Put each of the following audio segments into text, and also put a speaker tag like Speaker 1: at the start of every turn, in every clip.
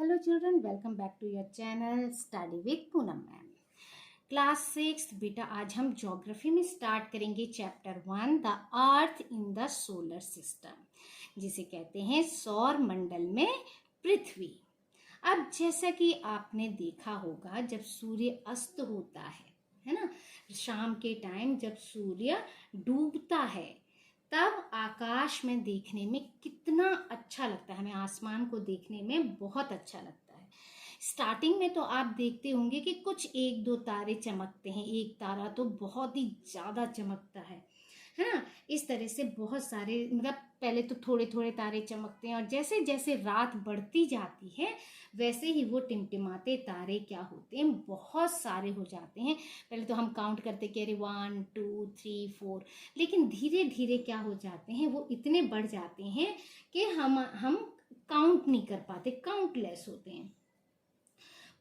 Speaker 1: Hello children, welcome back to your channel Study with Poonam ma'am. Class 6 बेटा आज हम geography में start करेंगे chapter 1 the earth in the solar system, जिसे कहते हैं सौर मंडल में पृथ्वी। अब जैसा कि आपने देखा होगा जब सूर्य अस्त होता है ना, शाम के टाइम जब सूर्य डूबता है तब आकाश में देखने में कितना अच्छा लगता है। हमें आसमान को देखने में बहुत अच्छा लगता है। स्टार्टिंग में तो आप देखते होंगे कि कुछ एक दो तारे चमकते हैं, एक तारा तो बहुत ही ज़्यादा चमकता है ना। इस तरह से बहुत सारे मतलब पहले तो थोड़े थोड़े तारे चमकते हैं और जैसे जैसे रात बढ़ती जाती है वैसे ही वो टिमटिमाते तारे क्या होते हैं, बहुत सारे हो जाते हैं। पहले तो हम काउंट करते कि अरे 1 2 3 4, लेकिन धीरे धीरे क्या हो जाते हैं, वो इतने बढ़ जाते हैं कि हम काउंट नहीं कर पाते, काउंटलेस होते हैं।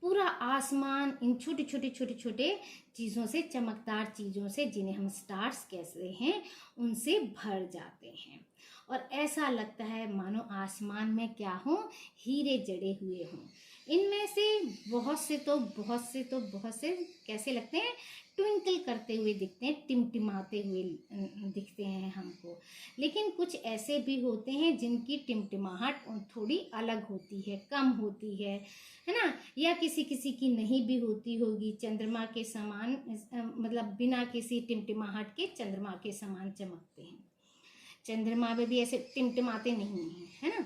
Speaker 1: पूरा आसमान इन छोटे छोटे छोटे छोटे चीज़ों से, चमकदार चीज़ों से, जिन्हें हम स्टार्स कहते हैं, उनसे भर जाते हैं और ऐसा लगता है मानो आसमान में क्या हो, हीरे जड़े हुए हों। इनमें से बहुत से कैसे लगते हैं, ट्विंकल करते हुए दिखते हैं, टिमटिमाते हुए दिखते हैं हमको। लेकिन कुछ ऐसे भी होते हैं जिनकी टिमटिमाहट थोड़ी अलग होती है, कम होती है ना, या किसी किसी की नहीं भी होती होगी। चंद्रमा के समान मतलब बिना किसी टिमटिमाहट के चंद्रमा के समान चमकते हैं। चंद्रमा में भी ऐसे टिमटिमाते नहीं हैं, है ना।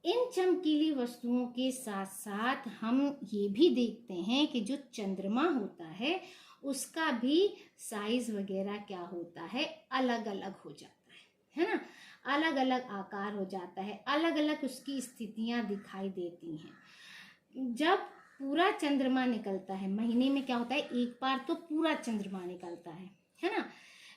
Speaker 1: इन चमकीली वस्तुओं के साथ साथ हम ये भी देखते हैं कि जो चंद्रमा होता है उसका भी साइज वगैरह क्या होता है, अलग अलग हो जाता है ना। अलग अलग आकार हो जाता है, अलग अलग उसकी स्थितियां दिखाई देती हैं। जब पूरा चंद्रमा निकलता है, महीने में क्या होता है, एक बार तो पूरा चंद्रमा निकलता है ना।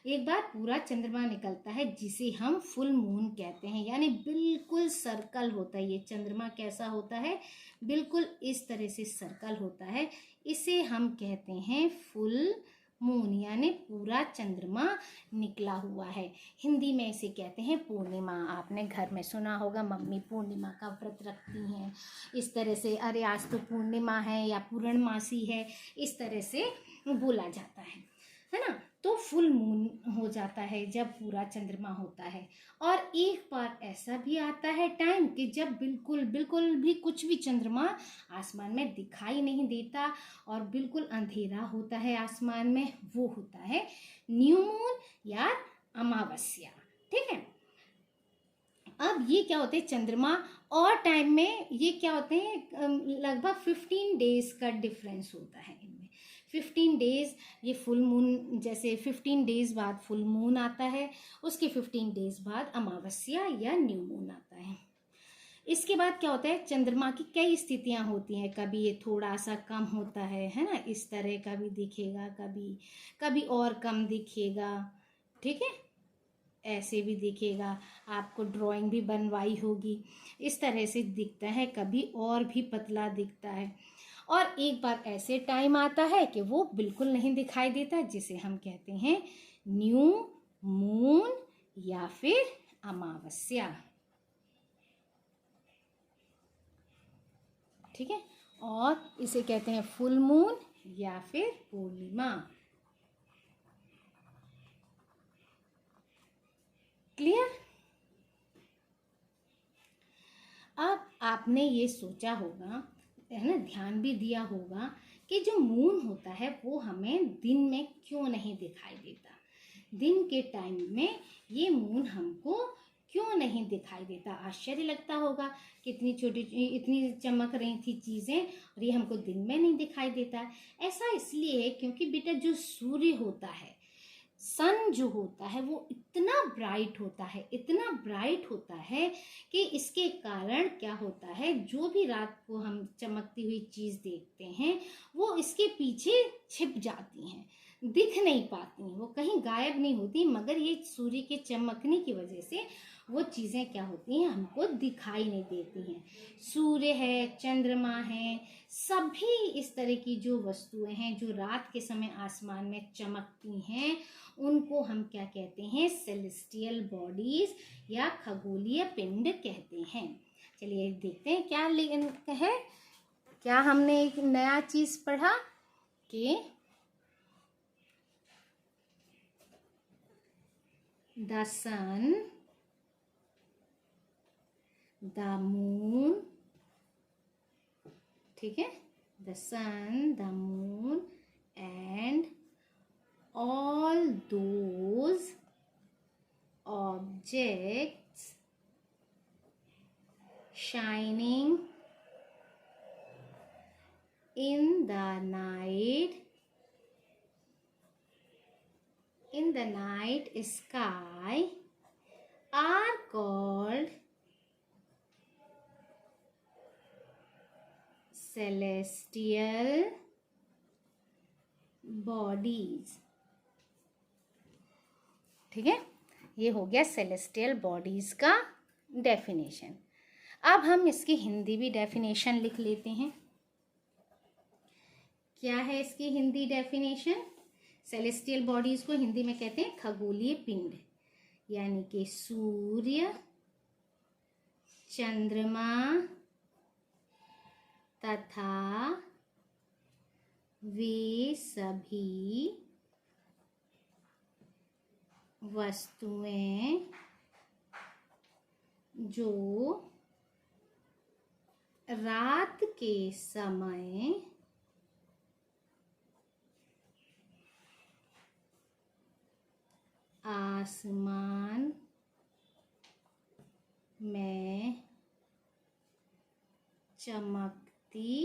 Speaker 1: एक बार पूरा चंद्रमा निकलता है जिसे हम फुल मून कहते हैं, यानी बिल्कुल सर्कल होता है। ये चंद्रमा कैसा होता है, बिल्कुल इस तरह से सर्कल होता है। इसे हम कहते हैं फुल मून, यानी पूरा चंद्रमा निकला हुआ है। हिंदी में इसे कहते हैं पूर्णिमा। आपने घर में सुना होगा मम्मी पूर्णिमा का व्रत रखती हैं इस तरह से, अरे आज तो पूर्णिमा है या पूर्णमासी है, इस तरह से बोला जाता है ना। तो फुल मून हो जाता है जब पूरा चंद्रमा होता है। और एक बार ऐसा भी आता है टाइम कि जब बिल्कुल भी कुछ भी चंद्रमा आसमान में दिखाई नहीं देता और बिल्कुल अंधेरा होता है आसमान में, वो होता है न्यू मून या अमावस्या। ठीक है। अब ये क्या होते हैं, चंद्रमा और टाइम में ये क्या होते हैं, लगभग 15 डेज का डिफरेंस होता है इनमें। 15 डेज ये फुल मून, जैसे 15 डेज बाद फुल मून आता है, उसके 15 डेज बाद अमावस्या या न्यू मून आता है। इसके बाद क्या होता है, चंद्रमा की कई स्थितियां होती हैं। कभी ये थोड़ा सा कम होता है ना, इस तरह का भी दिखेगा, कभी और कम दिखेगा। ठीक है, ऐसे भी दिखेगा। आपको ड्राइंग भी बनवाई होगी, इस तरह से दिखता है, कभी और भी पतला दिखता है। और एक बार ऐसे टाइम आता है कि वो बिल्कुल नहीं दिखाई देता, जिसे हम कहते हैं न्यू मून या फिर अमावस्या। ठीक है, और इसे कहते हैं फुल मून या फिर पूर्णिमा। क्लियर। अब आपने ये सोचा होगा, है ना, ध्यान भी दिया होगा कि जो मून होता है वो हमें दिन में क्यों नहीं दिखाई देता। दिन के टाइम में ये मून हमको क्यों नहीं दिखाई देता। आश्चर्य लगता होगा, कितनी छोटी इतनी चमक रही थी चीज़ें और ये हमको दिन में नहीं दिखाई देता। ऐसा इसलिए है क्योंकि बेटा जो सूर्य होता है, सन जो होता है, वो इतना ब्राइट होता है कि इसके कारण क्या होता है, जो भी रात को हम चमकती हुई चीज़ देखते हैं वो इसके पीछे छिप जाती हैं, दिख नहीं पाती, वो कहीं गायब नहीं होती, मगर ये सूर्य के चमकने की वजह से वो चीज़ें क्या होती हैं, हमको दिखाई नहीं देती हैं। सूर्य है, चंद्रमा है, सभी इस तरह की जो वस्तुएं हैं जो रात के समय आसमान में चमकती हैं, उनको हम क्या कहते हैं, सेलेस्टियल बॉडीज या खगोलीय पिंड कहते हैं। चलिए देखते हैं क्या है। क्या हमने एक नया चीज पढ़ा कि द सन, द मून, ठीक है, the sun, the moon and all those objects shining in the night sky are called celestial bodies। ठीक है, ये हो गया सेलेस्टियल बॉडीज का डेफिनेशन। अब हम इसकी हिंदी भी डेफिनेशन लिख लेते हैं। क्या है इसकी हिंदी डेफिनेशन? सेलेस्टियल बॉडीज को हिंदी में कहते हैं खगोलीय पिंड, यानी कि सूर्य, चंद्रमा तथा वे सभी वस्तुएं जो रात के समय आसमान में चमकती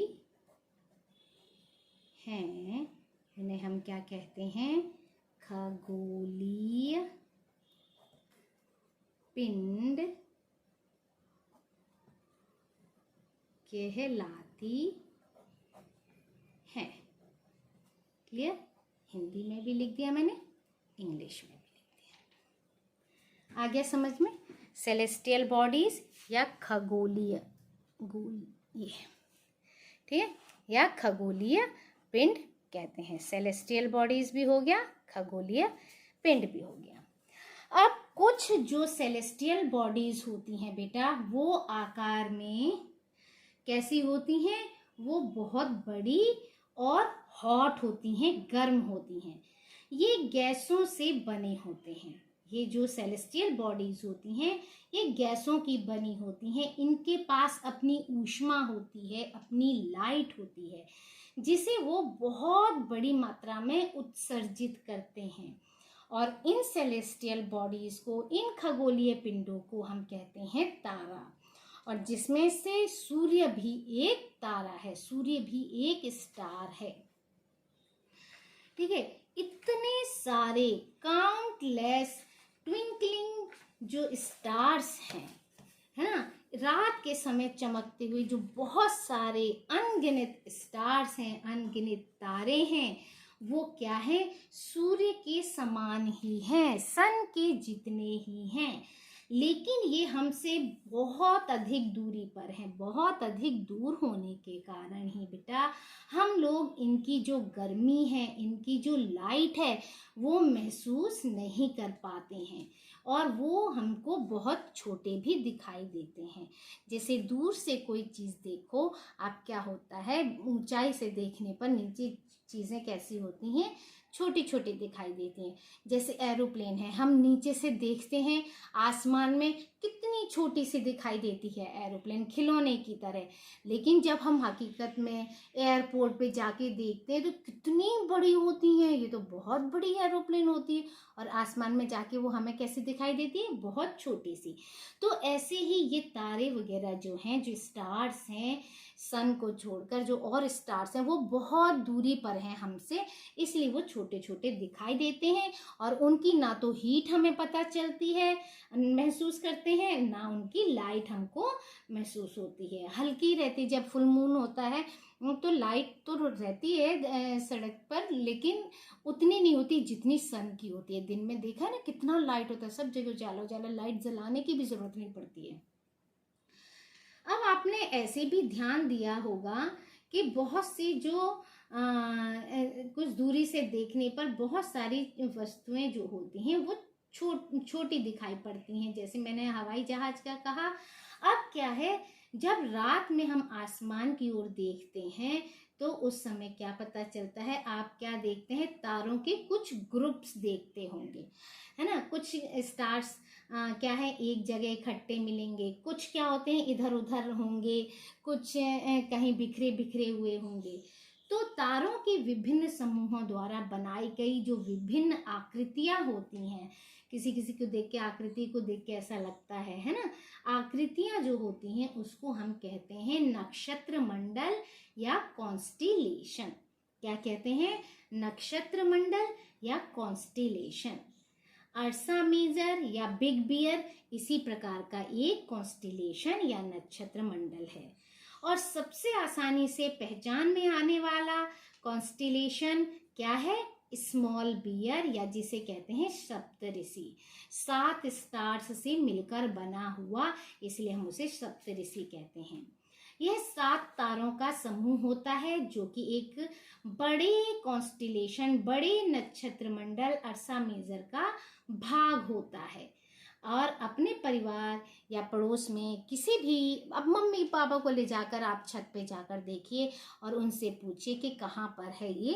Speaker 1: हैं, उन्हें हम क्या कहते हैं? खगोलीय पिंड कहलाती है। क्लियर? हिंदी में भी लिख दिया मैंने, इंग्लिश में भी लिख दिया। आ गया समझ में? सेलेस्टियल बॉडीज या खगोलीय ठीक है, या खगोलीय पिंड कहते हैं। सेलेस्टियल बॉडीज भी हो गया, खगोलीय पिंड भी हो गया। अब कुछ जो सेलेस्टियल बॉडीज होती हैं बेटा, वो आकार में कैसी होती हैं? वो बहुत बड़ी और हॉट होती हैं, गर्म होती हैं। ये गैसों से बने होते हैं। ये जो सेलेस्टियल बॉडीज होती हैं, ये गैसों की बनी होती हैं। इनके पास अपनी ऊष्मा होती है, अपनी लाइट होती है, जिसे वो बहुत बड़ी मात्रा में उत्सर्जित करते हैं। और इन सेलेस्टियल बॉडीज को, इन खगोलीय पिंडों को हम कहते हैं तारा। और जिसमें से सूर्य भी एक तारा है, सूर्य भी एक स्टार है। ठीक है, इतने सारे काउंटलेस ट्विंकलिंग जो स्टार्स हैं, है ना, रात के समय चमकते हुए जो बहुत सारे अनगिनत स्टार्स हैं, अनगिनत तारे हैं, वो क्या है? सूर्य के समान ही हैं, सन के जितने ही हैं। लेकिन ये हमसे बहुत अधिक दूरी पर हैं। बहुत अधिक दूर होने के कारण ही बेटा हम लोग इनकी जो गर्मी है, इनकी जो लाइट है, वो महसूस नहीं कर पाते हैं। और वो हमको बहुत छोटे भी दिखाई देते हैं। जैसे दूर से कोई चीज़ देखो आप, क्या होता है, ऊंचाई से देखने पर नीचे चीज़ें कैसी होती हैं? छोटी छोटी दिखाई देती हैं। जैसे एरोप्लेन है, हम नीचे से देखते हैं आसमान में, कितनी छोटी सी दिखाई देती है एरोप्लेन, खिलौने की तरह। लेकिन जब हम हकीकत में एयरपोर्ट पे जाके देखते हैं तो कितनी बड़ी होती हैं। ये तो बहुत बड़ी एरोप्लेन होती है, और आसमान में जाके वो हमें कैसी दिखाई देती है? बहुत छोटी सी। तो ऐसे ही ये तारे वगैरह जो हैं, जो स्टार्स हैं, सन को छोड़कर जो और स्टार्स हैं, वो बहुत दूरी पर हैं हमसे, इसलिए वो छोटे छोटे दिखाई देते हैं। और उनकी ना तो हीट हमें पता चलती है, महसूस करते हैं, ना उनकी लाइट हमको महसूस होती है। हल्की रहती, जब फुल मून होता है तो लाइट तो रहती है सड़क पर, लेकिन उतनी नहीं होती जितनी सन की होती है। दिन में देखा है ना कितना लाइट होता है, सब जगह उजाला उजाला, लाइट जलाने की भी जरूरत नहीं पड़ती है। अब आपने ऐसे भी ध्यान दिया होगा कि बहुत सी जो कुछ दूरी से देखने पर बहुत सारी वस्तुएं जो होती हैं वो छोटी दिखाई पड़ती हैं। जैसे मैंने हवाई जहाज का कहा। अब क्या है, जब रात में हम आसमान की ओर देखते हैं तो उस समय क्या पता चलता है, आप क्या देखते हैं, तारों के कुछ ग्रुप्स देखते होंगे, है ना। कुछ स्टार्स क्या है एक जगह इकट्ठे मिलेंगे, कुछ क्या होते हैं इधर उधर होंगे, कुछ कहीं बिखरे बिखरे हुए होंगे। तो तारों के विभिन्न समूहों द्वारा बनाई गई जो विभिन्न आकृतियां होती हैं, किसी किसी को देख के आकृति को देख के ऐसा लगता है ना, आकृतियां जो होती हैं उसको हम कहते हैं नक्षत्र मंडल या कॉन्स्टिलेशन। क्या कहते हैं, नक्षत्र मंडल या कॉन्स्टिलेशन। अर्सा मेजर या बिग बियर इसी प्रकार का एक कॉन्स्टिलेशन या नक्षत्र मंडल है। और सबसे आसानी से पहचान में आने वाला कॉन्स्टिलेशन क्या है, स्मॉल बियर या जिसे कहते हैं सप्तऋषि। 7 स्टार्स से मिलकर बना हुआ, इसलिए हम उसे सप्तऋषि कहते हैं। यह 7 तारों का समूह होता है जो कि एक बड़े कॉन्स्टिलेशन, बड़े नक्षत्र मंडल अर्सा मेजर का भाग होता है। और अपने परिवार या पड़ोस में किसी भी, अब मम्मी पापा को ले जाकर आप छत पे जाकर देखिए और उनसे पूछिए कि कहाँ पर है ये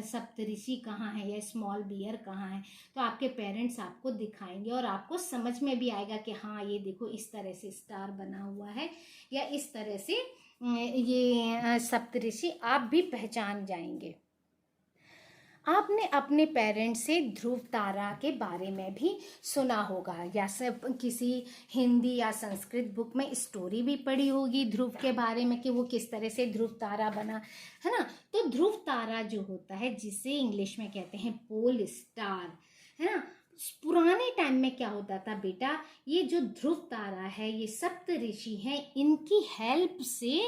Speaker 1: सप्तऋषि कहाँ है या स्मॉल बियर कहाँ है, तो आपके पेरेंट्स आपको दिखाएंगे और आपको समझ में भी आएगा कि हाँ ये देखो इस तरह से स्टार बना हुआ है या इस तरह से ये सप्तऋषि, आप भी पहचान जाएंगे। आपने अपने पेरेंट्स से ध्रुव तारा के बारे में भी सुना होगा या सब किसी हिंदी या संस्कृत बुक में स्टोरी भी पढ़ी होगी ध्रुव के बारे में कि वो किस तरह से ध्रुव तारा बना, है ना। तो ध्रुव तारा जो होता है जिसे इंग्लिश में कहते हैं पोल स्टार, है ना। पुराने टाइम में क्या होता था बेटा, ये जो ध्रुव तारा है, ये सप्तऋषि हैं, इनकी हेल्प से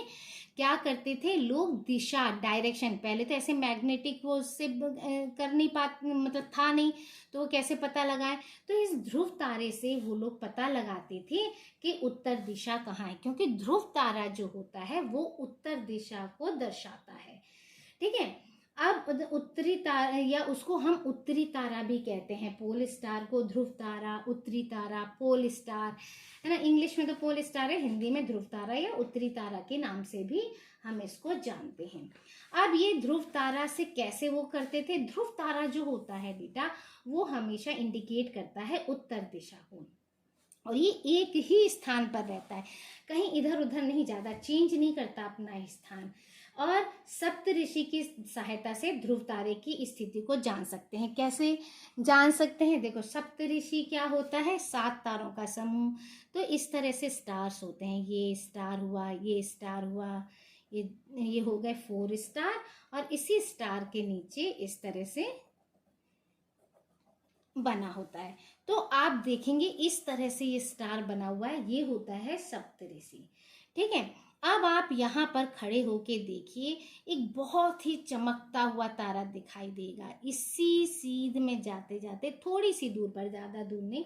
Speaker 1: क्या करते थे लोग, दिशा, डायरेक्शन, पहले तो ऐसे मैग्नेटिक वो उससे कर नहीं पाते, मतलब था नहीं, तो वो कैसे पता लगाए, तो इस ध्रुव तारे से वो लोग पता लगाते थे कि उत्तर दिशा कहाँ है, क्योंकि ध्रुव तारा जो होता है वो उत्तर दिशा को दर्शाता है, ठीक है। अब उत्तरी तारा या उसको हम उत्तरी तारा भी कहते हैं, पोल स्टार को ध्रुव तारा, उत्तरी तारा, पोल स्टार, है ना। इंग्लिश में तो पोल स्टार है, हिंदी में ध्रुव तारा या उत्तरी तारा के नाम से भी हम इसको जानते हैं। अब ये ध्रुव तारा से कैसे वो करते थे, ध्रुव तारा जो होता है बेटा वो हमेशा इंडिकेट करता है उत्तर दिशा को, और ये एक ही स्थान पर रहता है, कहीं इधर उधर नहीं, ज़्यादा चेंज नहीं करता अपना स्थान। और सप्तऋषि की सहायता से ध्रुव तारे की स्थिति को जान सकते हैं। कैसे जान सकते हैं, देखो सप्तऋषि क्या होता है, 7 तारों का समूह, तो इस तरह से स्टार्स होते हैं, ये स्टार हुआ, ये स्टार हुआ, ये हो गए 4 स्टार, और इसी स्टार के नीचे इस तरह से बना होता है। तो आप देखेंगे इस तरह से ये स्टार बना हुआ है, ये होता है सप्तऋषि, ठीक है। अब आप यहाँ पर खड़े होके देखिए, एक बहुत ही चमकता हुआ तारा दिखाई देगा। इसी सीध में जाते जाते थोड़ी सी दूर पर, ज़्यादा दूर नहीं,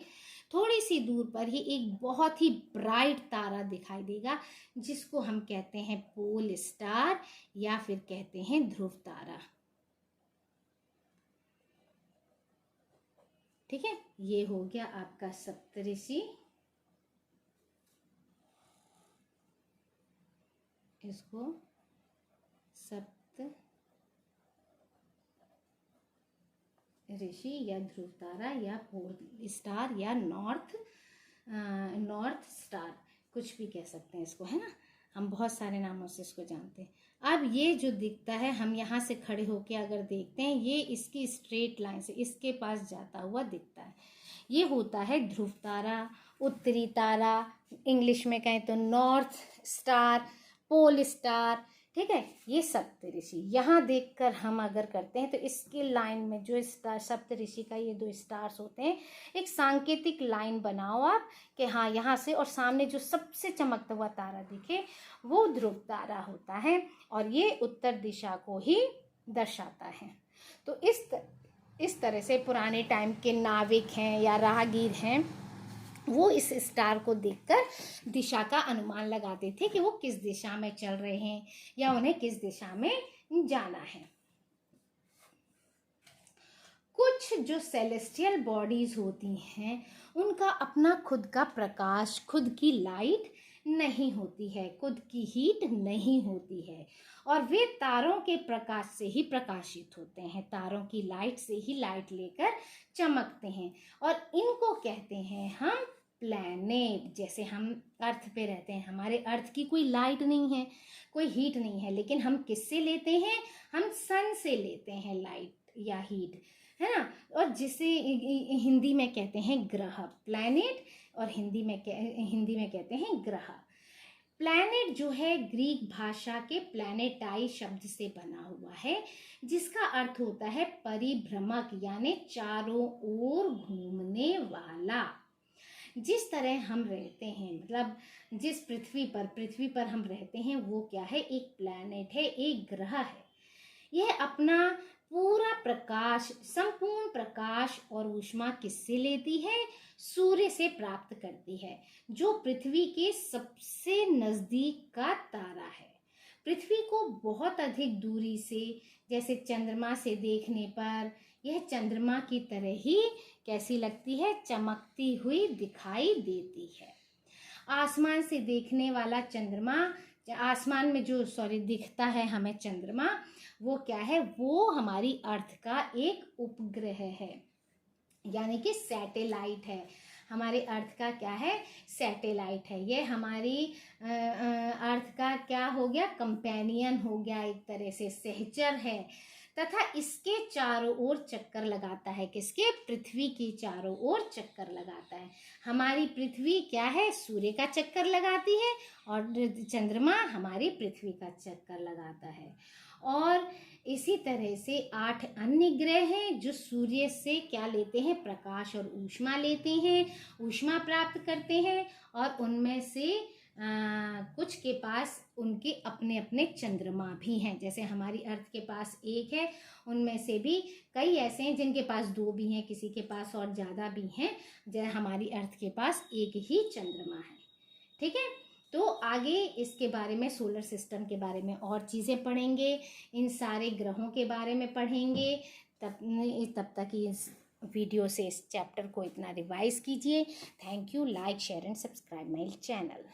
Speaker 1: थोड़ी सी दूर पर ही एक बहुत ही ब्राइट तारा दिखाई देगा जिसको हम कहते हैं पोल स्टार या फिर कहते हैं ध्रुव तारा, ठीक है। ये हो गया आपका सप्तऋषि, इसको सप्त ऋषि या ध्रुव तारा या पोल स्टार या नॉर्थ स्टार, कुछ भी कह सकते हैं इसको, है ना। हम बहुत सारे नामों से इसको जानते हैं। अब ये जो दिखता है, हम यहाँ से खड़े होके अगर देखते हैं, ये इसकी स्ट्रेट लाइन से इसके पास जाता हुआ दिखता है, ये होता है ध्रुव तारा, उत्तरी तारा, इंग्लिश में कहें तो नॉर्थ स्टार, पोल स्टार, ठीक है। ये सप्तऋषि यहाँ देखकर हम अगर करते हैं तो इसके लाइन में जो स्टार सप्तऋषि का ये 2 स्टार्स होते हैं, एक सांकेतिक लाइन बनाओ आप कि हाँ यहाँ से, और सामने जो सबसे चमकता हुआ तारा दिखे वो ध्रुव तारा होता है, और ये उत्तर दिशा को ही दर्शाता है। तो इस तरह से पुराने टाइम के नाविक हैं या राहगीर हैं, वो इस स्टार को देखकर दिशा का अनुमान लगाते थे कि वो किस दिशा में चल रहे हैं या उन्हें किस दिशा में जाना है। कुछ जो सेलेस्टियल बॉडीज होती हैं उनका अपना खुद का प्रकाश, खुद की लाइट नहीं होती है, खुद की हीट नहीं होती है, और वे तारों के प्रकाश से ही प्रकाशित होते हैं, तारों की लाइट से ही लाइट लेकर चमकते हैं। और इनको कहते हैं हम प्लैनेट। जैसे हम अर्थ पे रहते हैं, हमारे अर्थ की कोई लाइट नहीं है, कोई हीट नहीं है, लेकिन हम किससे लेते हैं? हम सन से लेते हैं लाइट या हीट, है ना। और जिसे हिंदी में कहते हैं ग्रह, प्लैनेट, और हिंदी में कहते हैं ग्रह। प्लैनेट जो है ग्रीक भाषा के प्लैनेटाई शब्द से बना हुआ है, जिसका अर्थ होता है परिभ्रमक, यानी चारों ओर घूमने वाला। जिस तरह हम रहते हैं, मतलब जिस पृथ्वी पर हम रहते हैं, वो क्या है? एक प्लैनेट है, एक ग्रह है। यह अपना पूरा प्रकाश, संपूर्ण प्रकाश और ऊष्मा किससे लेती है? सूर्य से प्राप्त करती है, जो पृथ्वी के सबसे नजदीक का तारा है। पृथ्वी को बहुत अधिक दूरी से, जैसे चंद्रमा से देखने पर यह चंद्रमा की तरह ही कैसी लगती है? चमकती हुई दिखाई देती है। आसमान से देखने वाला चंद्रमा, आसमान में जो दिखता है हमें चंद्रमा, वो क्या है? वो हमारी अर्थ का एक उपग्रह है, यानी कि सैटेलाइट है। हमारे अर्थ का क्या है? सैटेलाइट है। ये हमारी अर्थ का क्या हो गया? कंपेनियन हो गया, एक तरह से सहचर है, तथा इसके चारों ओर चक्कर लगाता है। किसके? पृथ्वी की चारों ओर चक्कर लगाता है। हमारी पृथ्वी क्या है? सूर्य का चक्कर लगाती है, और चंद्रमा हमारी पृथ्वी का चक्कर लगाता है। और इसी तरह से 8 अन्य ग्रह हैं जो सूर्य से क्या लेते हैं? प्रकाश और ऊष्मा लेते हैं, ऊष्मा प्राप्त करते हैं, और उनमें से कुछ के पास उनके अपने अपने चंद्रमा भी हैं। जैसे हमारी अर्थ के पास एक है, उनमें से भी कई ऐसे हैं जिनके पास 2 भी हैं, किसी के पास और ज़्यादा भी हैं। जैसे हमारी अर्थ के पास एक ही चंद्रमा है। ठीक है, तो आगे इसके बारे में, सोलर सिस्टम के बारे में और चीज़ें पढ़ेंगे, इन सारे ग्रहों के बारे में पढ़ेंगे। तब तक इस वीडियो से इस चैप्टर को इतना रिवाइज कीजिए। Thank you. Like, share and subscribe my channel.